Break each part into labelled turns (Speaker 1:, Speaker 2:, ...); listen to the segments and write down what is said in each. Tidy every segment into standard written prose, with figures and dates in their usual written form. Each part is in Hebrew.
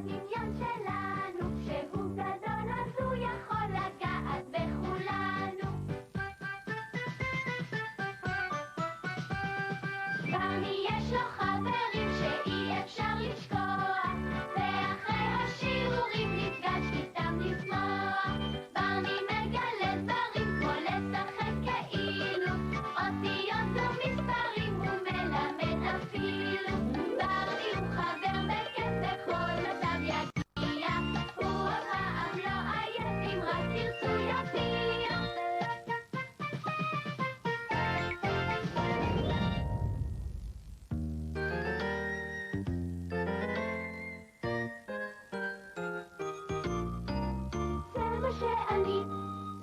Speaker 1: הדמיון שלנו, שהוא גדול אז הוא יכול לגעת בכולנו. ברני יש לו חברים שאי אפשר לשכוח, ואחרי השיעורים נפגש איתם לשמוח. ברני מגלה דברים כמו לשחק כאילו, אותיות ומספרים הוא מלמד אפילו. ברני הוא חבר בכיף בכל מצב יגיע, הוא אף פעם לא עייף אם רק תרצו יופיע.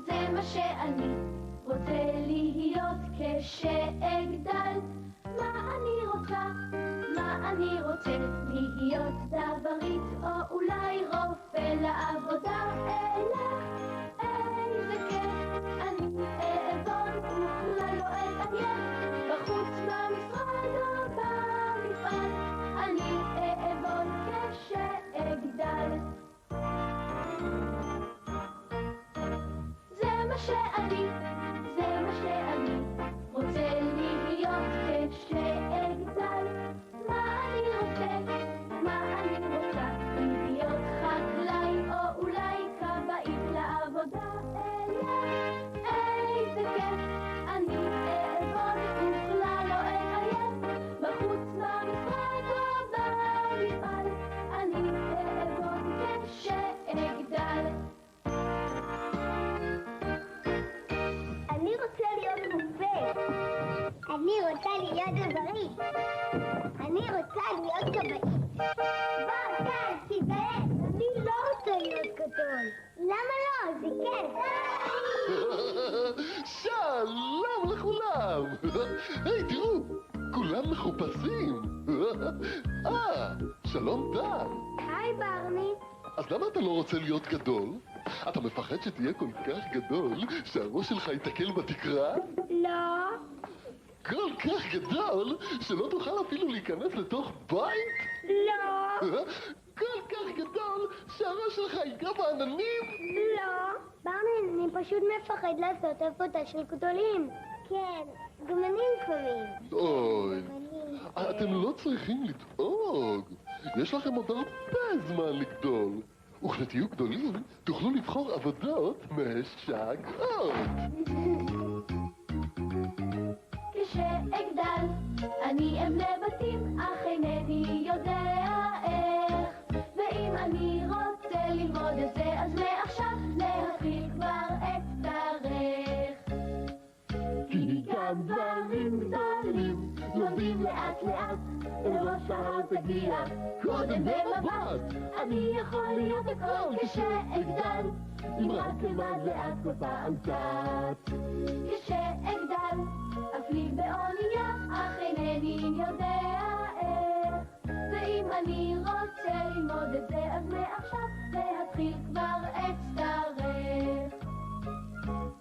Speaker 1: זה מה שאני רוצה להיות כשאגדל. מה אני רוצה להיות דברית או אולי רופא לעבודה. אלך איזה כיף, אני אעבוד וכלל לא אתעניין בחוץ במשרד או במפעל. אני אעבוד כשאגדל. זה מה שאני רוצה להיות כשאגדל. מה אני רוצה להיות חקלאי או אולי כבאית לעבודה. אלך איזה כיף, אני אעבוד וכלל לא אתעייף בחוץ במשרד או במפעל. אני אעבוד כשאגדל.
Speaker 2: אני רוצה להיות רופא. אני רוצה להיות דברית. אני רוצה להיות כבאית. בוא, כאן, תתגלה. אני לא רוצה להיות גדול. למה לא? זה כיף.
Speaker 3: שלום לכולם. היי, תראו, כולם מחופשים. שלום דן.
Speaker 2: היי ברני.
Speaker 3: אז למה אתה לא רוצה להיות גדול? אתה מפחד שתהיה כל כך גדול שהראש שלך ייתקל בתקרה?
Speaker 2: לא.
Speaker 3: כל כך גדול שלא תוכל אפילו להיכנס לתוך בית?
Speaker 2: לא.
Speaker 3: כל כך גדול שהראש שלך ייגע בעננים?
Speaker 2: לא. ברני, אני פשוט מפחד לעשות עבודה של גדולים. כן, גם אני לפעמים.
Speaker 3: אוי, אתם לא צריכים לדאוג. יש לכם עוד הרבה זמן לגדול. וכשתהיו גדולים, תוכלו לבחור עבודות משגעות.
Speaker 1: כשאגדל, אני אבנה בתים, אך אינני יודע איך. ואם אני רוצה ללמוד את זה, אז מעכשיו להתחיל כבר אצטרך. כי גם דברים גדולים לומדים לאט לאט, אל ראש ההר תגיע קודם במבט. אני יכול להיות הכל כשאגדל, אם רק אלמד לאט כל פעם קצת. כשאגדל, אפליג באונייה, אך אינני יודע איך. ואם אני רוצה ללמוד את זה, אז מעכשיו להתחיל כבר אצטרך.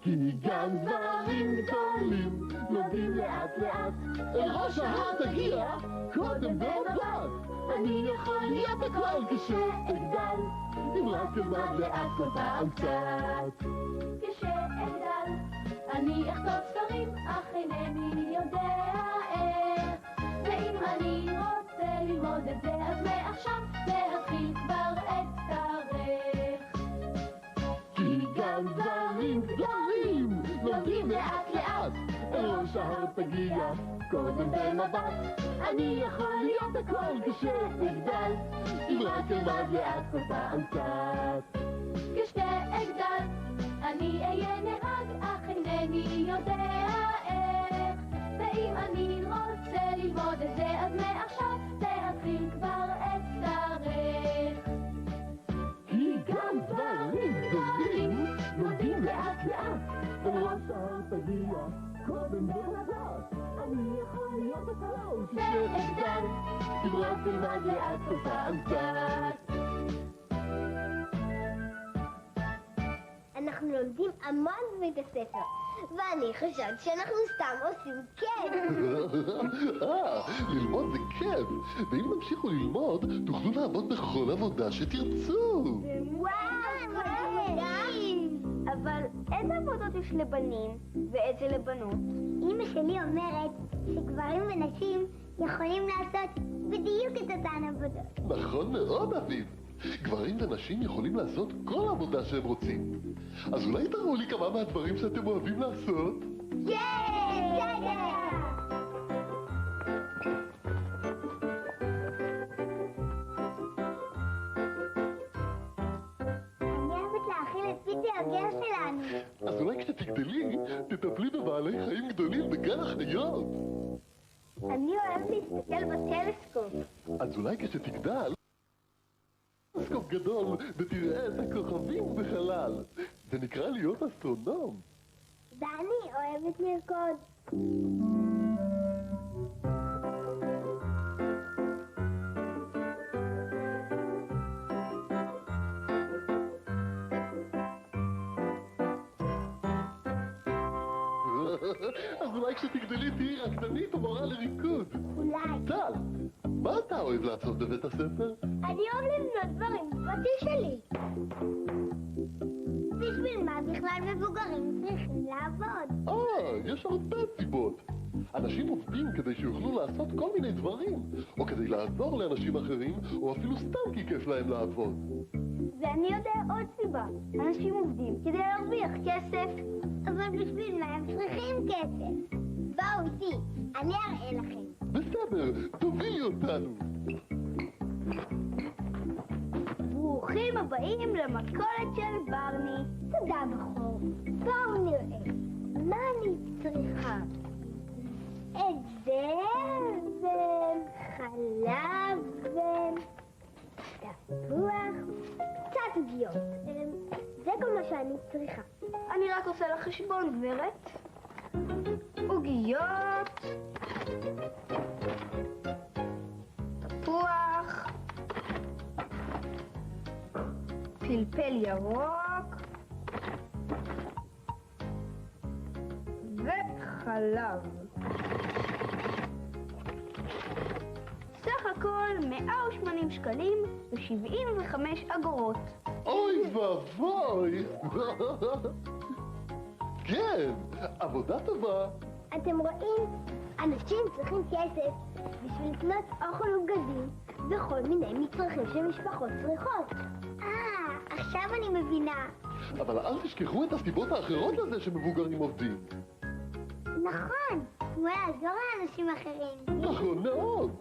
Speaker 1: כי גם דברים גדולים לומדים לאט לאט, אל ראש ההר תגיע קודם במבט. אני יכול להיות הכל כשאגדל, אם רק אלמד לאט כל פעם קצת. כשאגדל, אני אכתוב ספרים, אך אינני יודע איך. ואם אני רוצה ללמוד את זה, אז מעכשיו להתחיל כבר אצטרך. כי גם דברים גדולים לומדים לאט לאט, אל ראש ההר תגיע קודם במבט. אני יכול להיות הכל כשאגדל, אם רק אלמד לאט כל פעם קצת. כשאגדל, אני אהיה נהג, אך אינני יודע איך. ואם אני רוצה ללמוד את זה, אז מעכשיו להתחיל כבר אצטרך. כי גם דברים גדולים לומדים לאט לאט, אל ראש ההר תגיע קודם במבט. אני יכול להיות הכל כשאגדל, אם רק אלמד לאט כל פעם קצת.
Speaker 2: אנחנו לומדים המון בבית הספר, ואני חושבת שאנחנו סתם עושים כיף.
Speaker 3: ללמוד זה כיף, ואם תמשיכו ללמוד, תוכלו לעבוד בכל עבודה שתרצו.
Speaker 2: וואו, כל עבודה!
Speaker 4: אבל איזה עבודות יש לבנים ואיזה לבנות?
Speaker 2: אמא שלי אומרת שגברים ונשים יכולים לעשות בדיוק את אותן עבודות.
Speaker 3: נכון מאוד, אביב. גברים ונשים יכולים לעשות כל עבודה שהם רוצים. אז אולי תראו לי כמה מהדברים שאתם אוהבים לעשות?
Speaker 2: אני אוהבת להאכיל את פיצי הגר שלנו.
Speaker 3: אז אולי כשתגדלי, תטפלי בבעלי חיים גדולים בגן החיות.
Speaker 2: אני אוהבת להסתכל בטלסקופ.
Speaker 3: אז אולי כשתגדל, טלסקופ גדול ותראה את הכוכבים בחלל. זה נקרא להיות אסטרונום.
Speaker 2: ואני אוהבת לרקוד.
Speaker 3: אז אולי כשתגדלי תהיי רקדנית או מורה לריקוד.
Speaker 2: אולי.
Speaker 3: טל, מה אתה אוהב לעשות בבית הספר?
Speaker 2: אני אוהב לבנות דברים בפרטי שלי. בשביל מה בכלל מבוגרים צריכים לעבוד?
Speaker 3: יש הרבה סיבות. אנשים עובדים כדי שיוכלו לעשות כל מיני דברים, או כדי לעזור לאנשים אחרים, או אפילו סתם כי כיף להם לעבוד.
Speaker 4: ואני יודע עוד סיבה. אנשים עובדים כדי להרוויח כסף.
Speaker 2: אבל בשביל מה הם צריכים כסף? בואו איתי, אני אראה לכם.
Speaker 3: בסדר, תובילי אותנו.
Speaker 4: ברוכים הבאים למכולת של ברני.
Speaker 2: תודה בחור. בואו נראה. מה אני צריכה? את זה וחלב ותפוח, קצת עוגיות. זה כל מה שאני צריכה.
Speaker 4: אני רק עושה לך חשבון, גברת. עוגיות, תפוח, פלפל ירוק וחלב. סך הכל 180 שקלים ו75 אגורות.
Speaker 3: אוי ואבוי! כן, עבודה טובה.
Speaker 2: אתם רואים? אנשים צריכים כסף בשביל לקנות אוכל ובגדים וכל מיני מצרכים שמשפחות צריכות. עכשיו אני מבינה.
Speaker 3: אבל אל תשכחו את הסיבות האחרות לזה שמבוגרים עובדים.
Speaker 2: נכון, כמו לעזור לאנשים אחרים.
Speaker 3: נכון מאוד.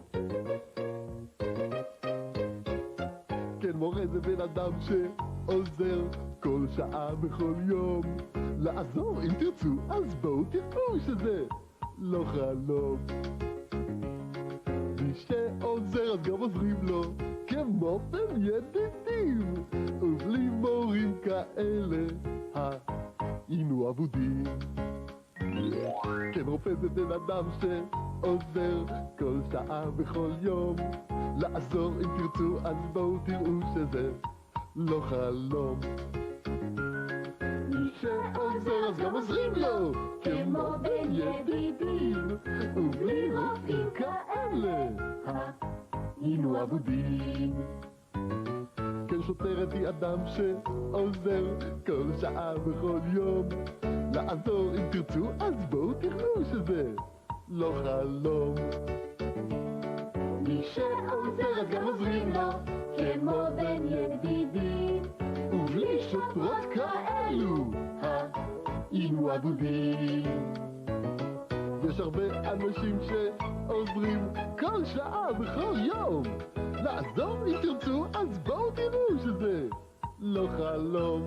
Speaker 3: כן, מורה זה בן אדם שעוזר כל שעה בכל יום. לעזור, אם תרצו, אז בואו תראו שזה לא חלום. מי שעוזר אז גם עוזרים לו, כמו בין ידידים. ובלי מורים כאלה, היינו אבודים. כן, רופא זה בן אדם שעוזר כל שעה בכל יום. לעזור אם תרצו, אז בואו תראו שזה לא חלום. מי שעוזר אז גם עוזרים לו, כמו בין ידידים. ובלי רופאים כאלה, היינו אבודים. כן, שוטרת היא אדם שעוזר כל שעה בכל יום. לעזור אם תרצו, אז בואו תראו שזה לא חלום. מי שעוזר אז גם עוזרים לו, כמו בין ידידים. ובלי שוטרות כאלו, היינו אבודים. יש הרבה אנשים שעוזרים כל שעה בכל יום. לעזור אם תרצו, אז בואו תראו שזה לא חלום.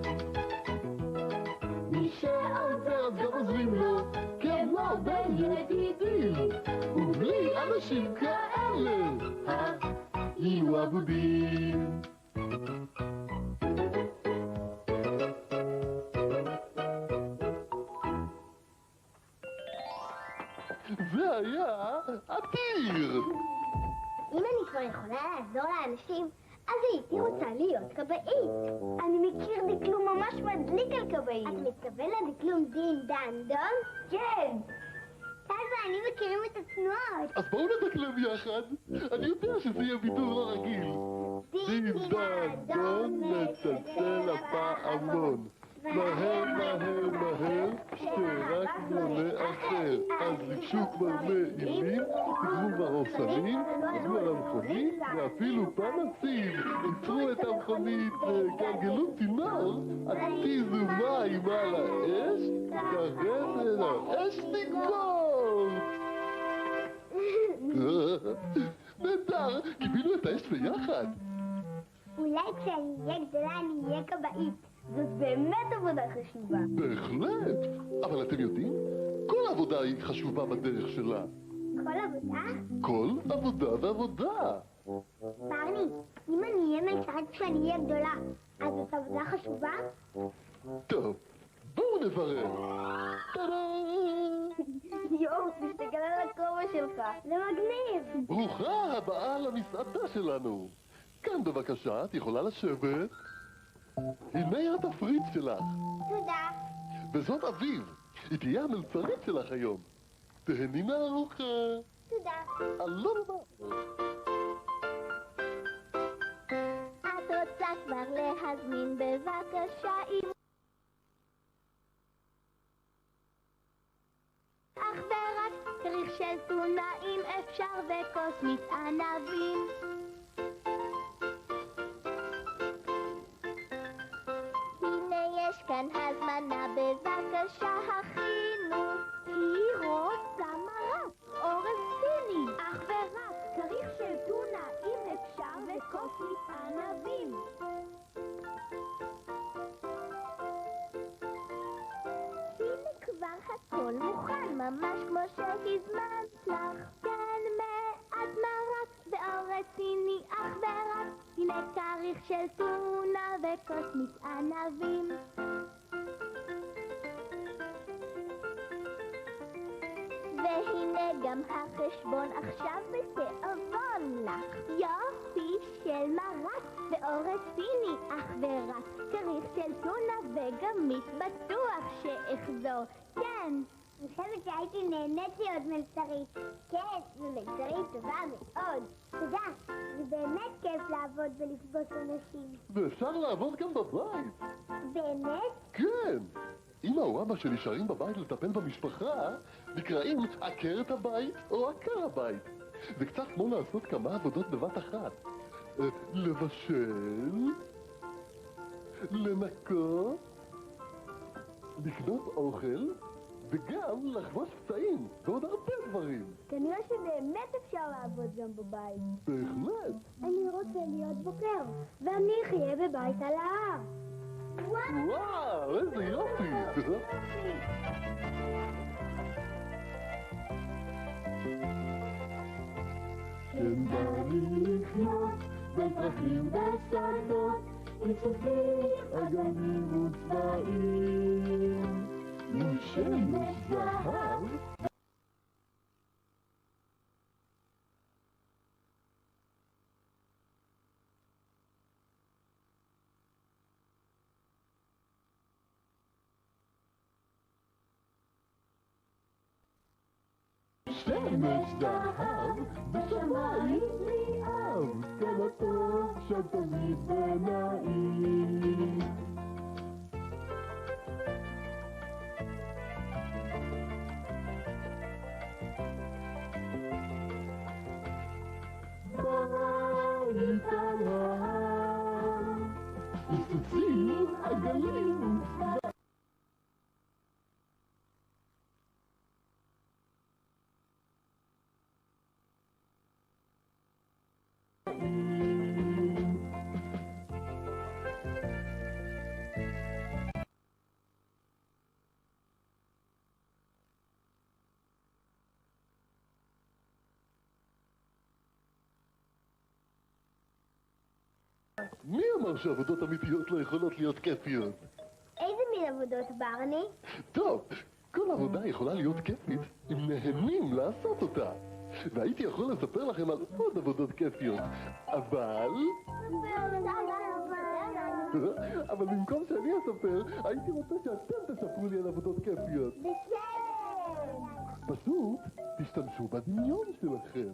Speaker 3: מי שעוזר אז גם עוזרים לו, כמו בין ידידים. ובלי אנשים כאלה, היינו אבודים. זה היה עתיר.
Speaker 2: אם אני כבר יכולה לעזור לאנשים, אז הייתי רוצה להיות כבאית.
Speaker 4: אני מכיר דקלום ממש מדליק על כבאים.
Speaker 2: את מתכוון לדקלום דין דן דון?
Speaker 4: כן.
Speaker 2: טל ואני מכירים את התנועות.
Speaker 3: אז בואו נדקלם יחד. אני יודע שזה יהיה בידור לא רגיל. דין דן דון מצלצל הפעמון. מהר מהר מהר, שרק מונה אחר. אז לבשו כבר מעילים, תגרו ברוסנים, עזו על המכונית, ואפילו פנסים. עצרו את המכונית וגלגלו צינור, התיזו מים על האש, כרגע האש תגבור. נהדר, קיבלנו את האש ביחד.
Speaker 2: אולי כשאני אהיה גדולה אני אהיה כבאית.
Speaker 4: זאת באמת עבודה חשובה.
Speaker 3: בהחלט, אבל אתם יודעים, כל עבודה היא חשובה בדרך שלה.
Speaker 2: כל עבודה?
Speaker 3: כל עבודה ועבודה.
Speaker 2: ברני, אם אני אהיה מלצרית כשאני אהיה גדולה, אז זאת עבודה חשובה?
Speaker 3: טוב, בואו נברר. טאדה!
Speaker 4: יואו, תסתכל על הכובע שלך. זה מגניב.
Speaker 3: ברוכה הבאה למסעדה שלנו. כאן בבקשה, את יכולה לשבת. הנה התפריט שלך.
Speaker 2: תודה.
Speaker 3: וזאת אביב, היא תהיה המלצרית שלך היום. תהני מהארוחה.
Speaker 2: תודה.
Speaker 3: לא נורא.
Speaker 1: את רוצה כבר להזמין בבקשה עם אך ורק כריך של טונה אם אפשר וכוס מיץ ענבים. הנה יש כאן הזמנה בבקשה הכינו. היא רוצה מרק אורז סיני אך ורק כריך של טונה אם אפשר וכוס מיץ ענבים. הנה כבר הכל מוכן ממש כמו שהזמנת לך. כן, מעט מרק ואורז סיני אך ורק. הנה כריך של טונה וכוס מיץ ענבים. והנה גם החשבון עכשיו בתיאבון לך. יופי של מרק ואורז סיני אך ורק. כריך של טונה וגם מיץ בטוח שאחזור. כן.
Speaker 2: אני חושבת שהייתי נהנית להיות מלצרית. כן, ומלצרית טובה מאוד. תודה, זה באמת כיף לעבוד ולפגוש אנשים.
Speaker 3: ואפשר לעבוד גם בבית.
Speaker 2: באמת?
Speaker 3: כן. אמא או אבא שנשארים בבית לטפל במשפחה נקראים עקרת הבית או עקר הבית. זה קצת כמו לעשות כמה עבודות בבת אחת. לבשל, לנקות, לקנות אוכל וגם לחבוש פצעים ועוד הרבה דברים.
Speaker 4: כנראה שבאמת אפשר לעבוד גם בבית.
Speaker 3: בהחלט.
Speaker 2: אני רוצה להיות בוקר, ואני אחיה בבית על ההר.
Speaker 3: וואו, איזה יופי. כן בא לי לחיות בפרחים ושדות, מסביב אגנים וצבעים, עם שמש זהב. שמש זהב בשמיים ליאב, כמה טוב שם תמיד ונעים. בית על ההר, מסתצים עגלים מי אמר שעבודות אמיתיות לא יכולות להיות כיפיות?
Speaker 2: איזה מין עבודות, ברני?
Speaker 3: טוב, כל עבודה יכולה להיות כיפית אם נהנים לעשות אותה. והייתי יכול לספר לכם על עוד עבודות כיפיות. אבל במקום שאני אספר, הייתי רוצה שאתם תספרו לי על עבודות כיפיות. פשוט תשתמשו בדמיון שלכם.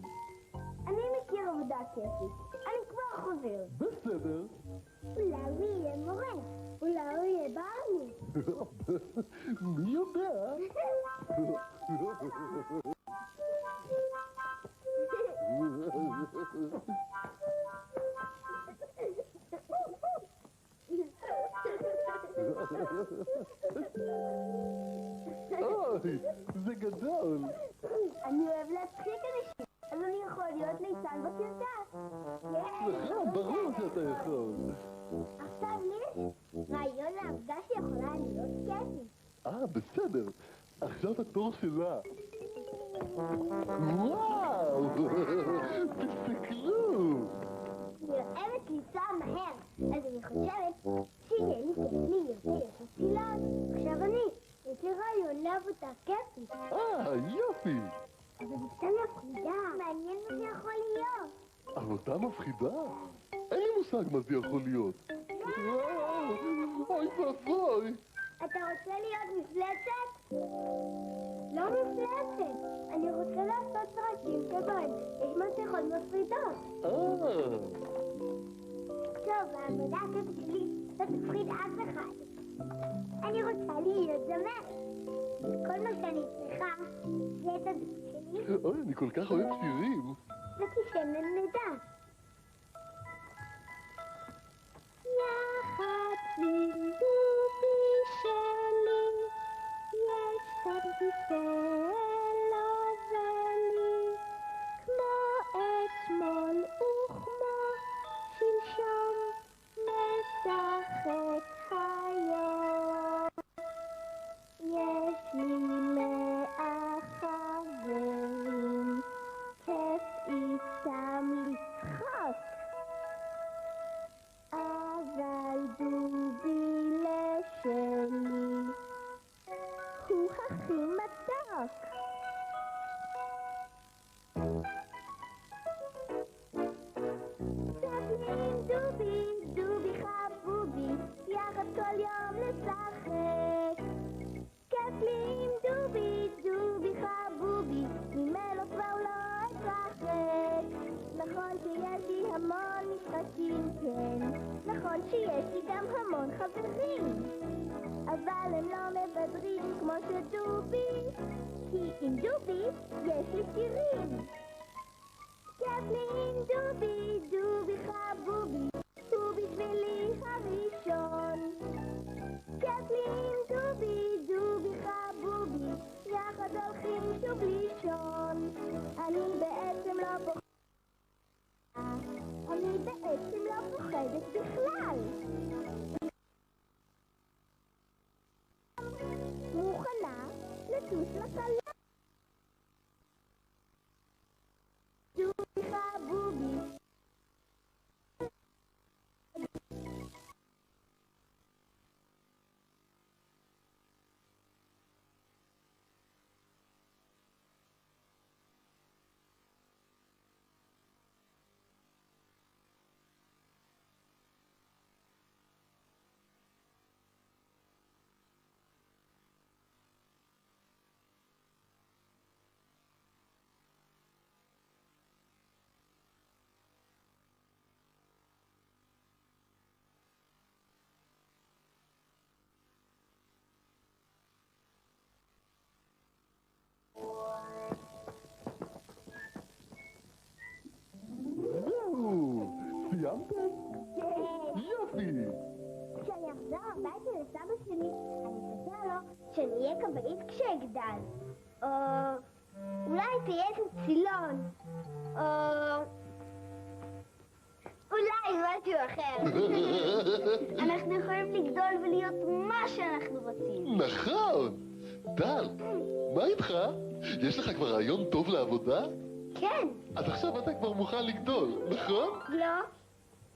Speaker 2: אני מכיר עבודה כיפית. אני כבר חוזר.
Speaker 3: בסדר.
Speaker 2: אולי הוא יהיה מורה. אולי הוא יהיה בעלי.
Speaker 3: מי יודע? אוי, זה גדול.
Speaker 2: אני אוהב להצחיק אנשים, אז אני יכול להיות ליצן בקרקס.
Speaker 3: נכון, ברור שאתה יכול.
Speaker 2: עכשיו לי יש רעיון לעבודה שיכולה להיות כיפית.
Speaker 3: בסדר. עכשיו התור שלה. וואו! תסתכלו!
Speaker 2: אני אוהבת לנסוע מהר, אז אני חושבת שיהיה לי כיף יותר צילון. עכשיו יש לי רעיון לעבודה כיפית.
Speaker 3: יופי!
Speaker 2: אבל זה סתם מפחידה. מעניין מה זה יכול להיות.
Speaker 3: עבודה מפחידה? אין לי מושג מה זה יכול להיות. אוי ואבוי!
Speaker 2: אתה רוצה להיות מפלצת? לא מפלצת. אני רוצה לעשות סרטים שבהם יש מסכות מפחידות. טוב, העבודה הכיפית שלי לא תפחיד אף אחד. אני רוצה להיות זמרת. כל מה שאני צריכה זה את הדוד שלי.
Speaker 3: אוי, אני כל כך אוהב שירים.
Speaker 2: וכישם לנדע. יחד עם דובי שלי יש כרטיסי לובלי, כמו אתמול וכמו שלשום משחק היום. יש לי 100 חברים, כיף איתם לשחק. אבל דובי לשלי הוא הכי מתוק. ספלים דובי, דובי חבובי, יחד כל יום לשחק. כיף לי עם דובי, דובי חבובי, ממנו כבר לא אתרחק. נכון שיש לי המון משחקים, כן, נכון שיש לי גם המון חברים, אבל הם לא מבדרים כמו שדובי, כי עם דובי יש לי שירים. כיף לי עם דובי, דובי חבובי, הוא בשבילי הראשון. כיף לי עם דובי, דובי חבובי, יחד הולכים שוב לישון. אני בעצם לא פוחדת, אני בעצם לא פוחדת בכלל. מוכנה לטוס לחלל. דובי חבובי,
Speaker 3: סיימתם? יופי!
Speaker 2: כשאני אחזור הביתה לסבא שלי, אני אספר לו שאני אהיה כבאית כשאגדל. או אולי תהיה צילון. או אולי משהו אחר. אנחנו יכולים לגדול ולהיות מה שאנחנו רוצים.
Speaker 3: נכון! טל, מה איתך? יש לך כבר רעיון טוב לעבודה?
Speaker 2: כן.
Speaker 3: אז עכשיו אתה כבר מוכן לגדול, נכון?
Speaker 2: לא?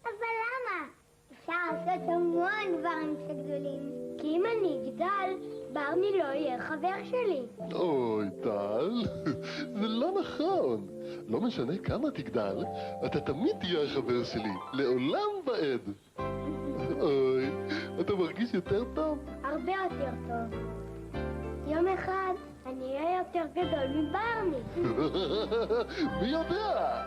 Speaker 2: אבל למה? אפשר אפשר לעשות המון דברים שגדולים.
Speaker 4: כי אם אני אגדל, ברני לא יהיה חבר שלי.
Speaker 3: אוי, טל, זה לא נכון. לא משנה כמה תגדל, אתה תמיד תהיה החבר שלי, לעולם ועד. אוי, אתה מרגיש יותר טוב?
Speaker 4: הרבה יותר טוב. יום אחד אני אהיה יותר גדול מברני.
Speaker 3: מי יודע?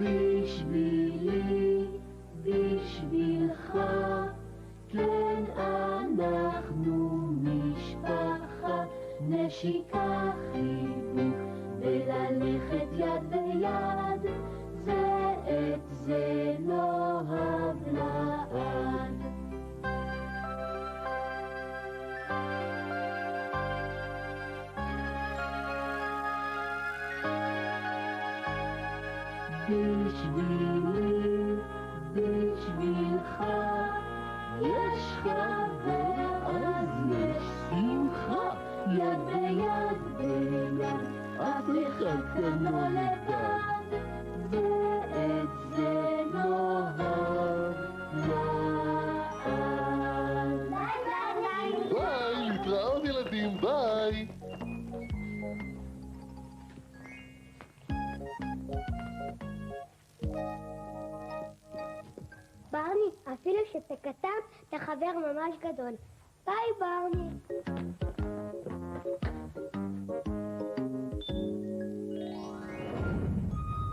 Speaker 1: בשבילי, בשבילך, כן אנחנו משפחה, נשיקה חיבוק וללכת יד ביד, זה את זה נאהב לעד. בשבילי, בשבילך, יש חבר אז יש שמחה, יד ביד ביד, אף אחד כאן לא לבד, ואת זה נאהב לעד.
Speaker 3: ביי, להתראות ילדים, ביי.
Speaker 2: ברני, אפילו שאתה קטן, אתה חבר ממש גדול. ביי, ברני.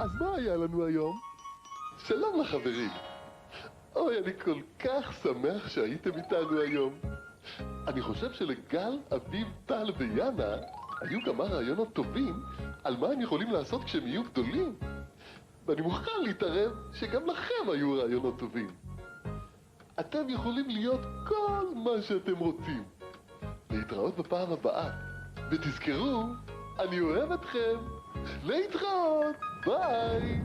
Speaker 3: אז מה היה לנו היום? שלום לחברים. אוי, אני כל כך שמח שהייתם איתנו היום. אני חושב שלגל, אביב, טל ויאנה היו כמה רעיונות טובים על מה הם יכולים לעשות כשהם יהיו גדולים. ואני מוכן להתערב שגם לכם היו רעיונות טובים. אתם יכולים להיות כל מה שאתם רוצים. להתראות בפעם הבאה. ותזכרו, אני אוהב אתכם. להתראות, ביי.